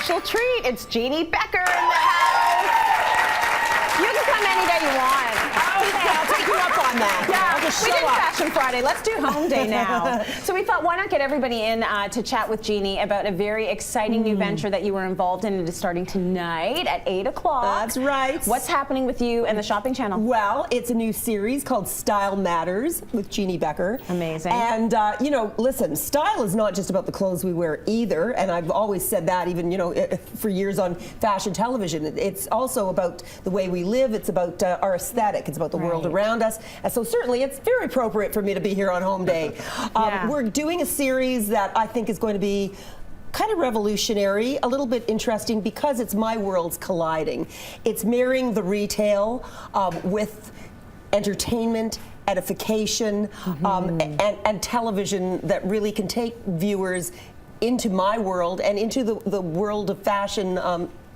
special treat. It's Jeanne Beker in the house. You can come any day you want. Okay, I'll take you up on that. Yeah, I'll just we show did up. Fashion Friday. Let's do Home Day now. So we thought, why not get everybody in to chat with Jeanne about a very exciting new venture that you were involved in. It is starting tonight at 8 o'clock. That's right. What's happening with you and the shopping channel? Well, it's a new series called Style Matters with Jeanne Beker. Amazing. And, you know, listen, style is not just about the clothes we wear either. And I've always said that, even, you know, for years on fashion television. It's also about the way we live. It's about our aesthetic. It's about the world around us. And so certainly it's very appropriate for me to be here on Home Day. We're doing a series that I think is going to be kind of revolutionary, a little bit interesting because it's my worlds colliding. It's marrying the retail with entertainment, edification, and television that really can take viewers into my world and into the world of fashion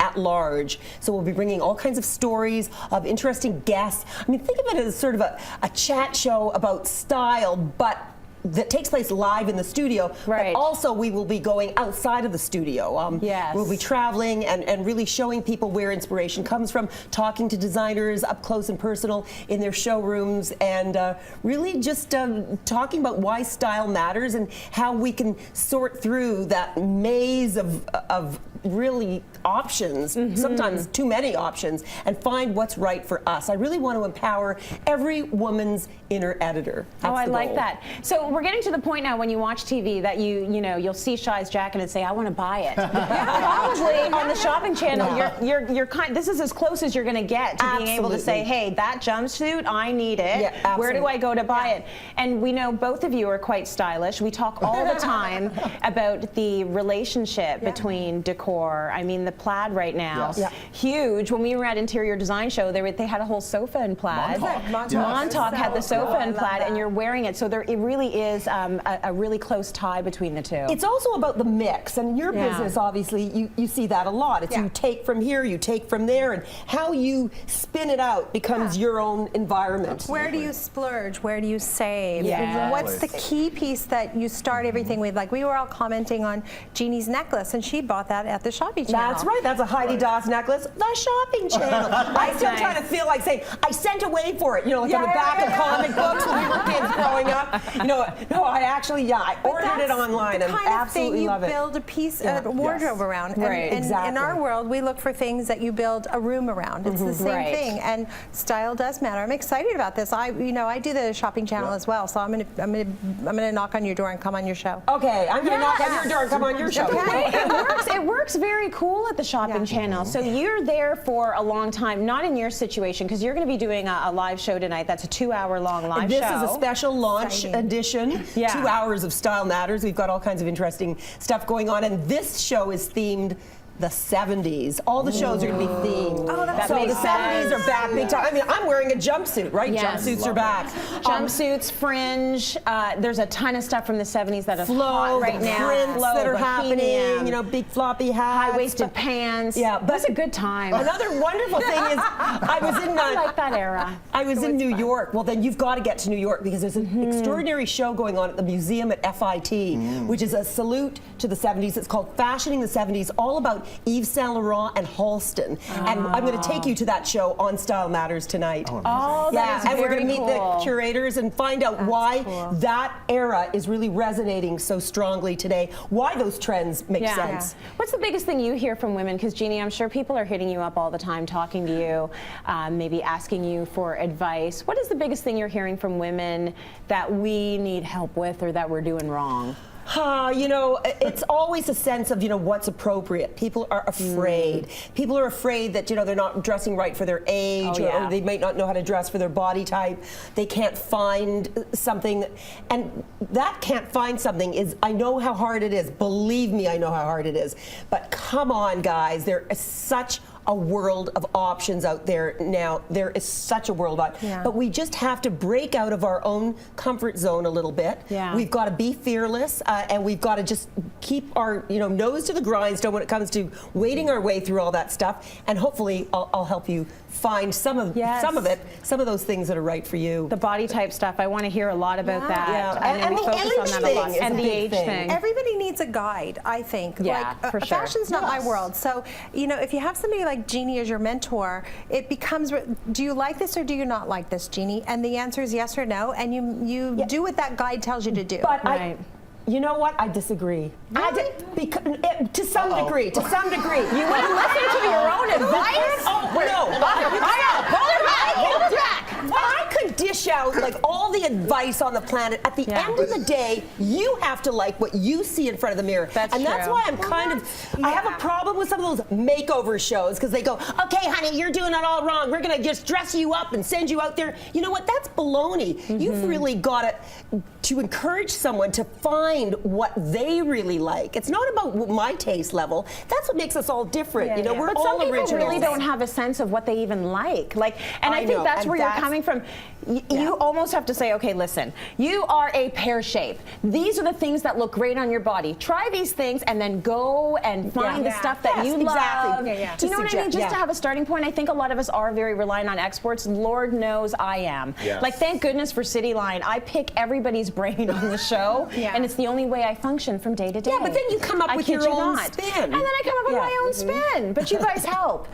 at large. So we'll be bringing all kinds of stories of interesting guests. I mean, think of it as sort of a chat show about style, but that takes place live in the studio, but also we will be going outside of the studio. We'll be traveling and really showing people where inspiration comes from, talking to designers up close and personal in their showrooms, and really just talking about why style matters and how we can sort through that maze of really options, sometimes too many options, and find what's right for us. I really want to empower every woman's inner editor. That's I the like goal. that. So we're getting to the point now when you watch TV that you'll see Shy's jacket and say, I want to buy it. Probably on the shopping channel, you're this is as close as you're going to get to being able to say, hey, that jumpsuit, I need it. Yeah, where do I go to buy it? And we know both of you are quite stylish. We talk all the time about the relationship between decor. I mean, the plaid right now, huge. When we were at Interior Design Show, they had a whole sofa in plaid. Montauk had the sofa in plaid, and you're wearing it. So it really is a really close tie between the two. It's also about the mix, and your business, obviously, you see that a lot. It's you take from here, you take from there, and how you spin it out becomes your own environment. Where do you splurge? Where do you save? Yeah. What's the key piece that you start everything with? Like, we were all commenting on Jeannie's necklace, and she bought that at the shopping channel. That's right. That's a Heidi Daus necklace. The shopping channel. I still try to feel like saying, I sent away for it. You know, like on the back of comic books when we were kids growing up. You know, no, I actually, I ordered it online and absolutely love it. You build a piece of wardrobe around. Right, exactly. In our world, we look for things that you build a room around. It's the same thing, and style does matter. I'm excited about this. I do the shopping channel as well, so I'm gonna knock on your door and come on your show. Okay, I'm gonna knock on your door and come on your show. It works very cool at the shopping channel. So you're there for a long time, not in your situation, because you're going to be doing a live show tonight. That's a 2-hour-long live show. This is a special launch edition, 2 hours of Style Matters. We've got all kinds of interesting stuff going on, and this show is themed the 70s. All the shows are going to be themed. Oh, that's so the 70s are back big time. I mean, I'm wearing a jumpsuit, right? Yes. Jumpsuits are back. Jumpsuits, fringe. There's a ton of stuff from the 70s that is hot right now. Prints that are happening. You know, big floppy hats, high-waisted pants. Yeah, but that's a good time. Another wonderful thing is, I like that era. I was in New York. Well, then you've got to get to New York because there's an extraordinary show going on at the museum at FIT, which is a salute to the 70s. It's called Fashioning the 70s, all about Yves Saint Laurent and Halston. And I'm going to take you to that show on Style Matters tonight. That is and we're very going to meet the curators and find out why that era is really resonating so strongly today, why those trends make sense. What's the biggest thing you hear from women? Because Jeanne, I'm sure people are hitting you up all the time, talking to you, maybe asking you for advice. What is the biggest thing you're hearing from women that we need help with or that we're doing wrong? You know, it's always a sense of, you know, what's appropriate. People are afraid. People are afraid that, you know, they're not dressing right for their age, or they might not know how to dress for their body type. They can't find something. And that can't find something is, I know how hard it is. Believe me, I know how hard it is. But come on, guys. There is such a world of options out there now. There is such a world out. Yeah. But we just have to break out of our own comfort zone a little bit. Yeah. We've got to be fearless, and we've got to just keep our nose to the grindstone when it comes to wading our way through all that stuff. And hopefully, I'll help you find some of those things that are right for you. The body type stuff, I want to hear a lot about that. Yeah. And we the focus on age that a lot. thing is And a the big age thing. Everybody needs a guide, I think. Yeah, like, for sure. Fashion's not my world. So, if you have somebody like Jeanne as your mentor, it becomes, do you like this or do you not like this, Jeanne? And the answer is yes or no, and you do what that guide tells you to do. But Right. you know what? I disagree. Really? To some degree. To some degree. You wouldn't listen to your own advice? Oh, no. I could dish out like all the advice on the planet. At the end of the day, you have to like what you see in front of the mirror. That's and that's true. why I'm I have a problem with some of those makeover shows because they go, okay, honey, you're doing it all wrong. We're going to just dress you up and send you out there. You know what? That's baloney. You've really got to encourage someone to find what they really like. It's not about my taste level. That's what makes us all different. We're But all some people originals. really don't have a sense of what they even like. And I think know, that's and where you're coming from. You almost have to say, okay, listen, you are a pear shape. These are the things that look great on your body. Try these things and then go and find the stuff that you love. Exactly. Do you know what I mean? Just to have a starting point. I think a lot of us are very reliant on exports. Lord knows I am. Yes. Like, thank goodness for City Line. I pick everybody's brain on the show, and it's the only way I function from day to day. Yeah, but then you come up with your own spin. And then I come up with my own spin. But you guys help.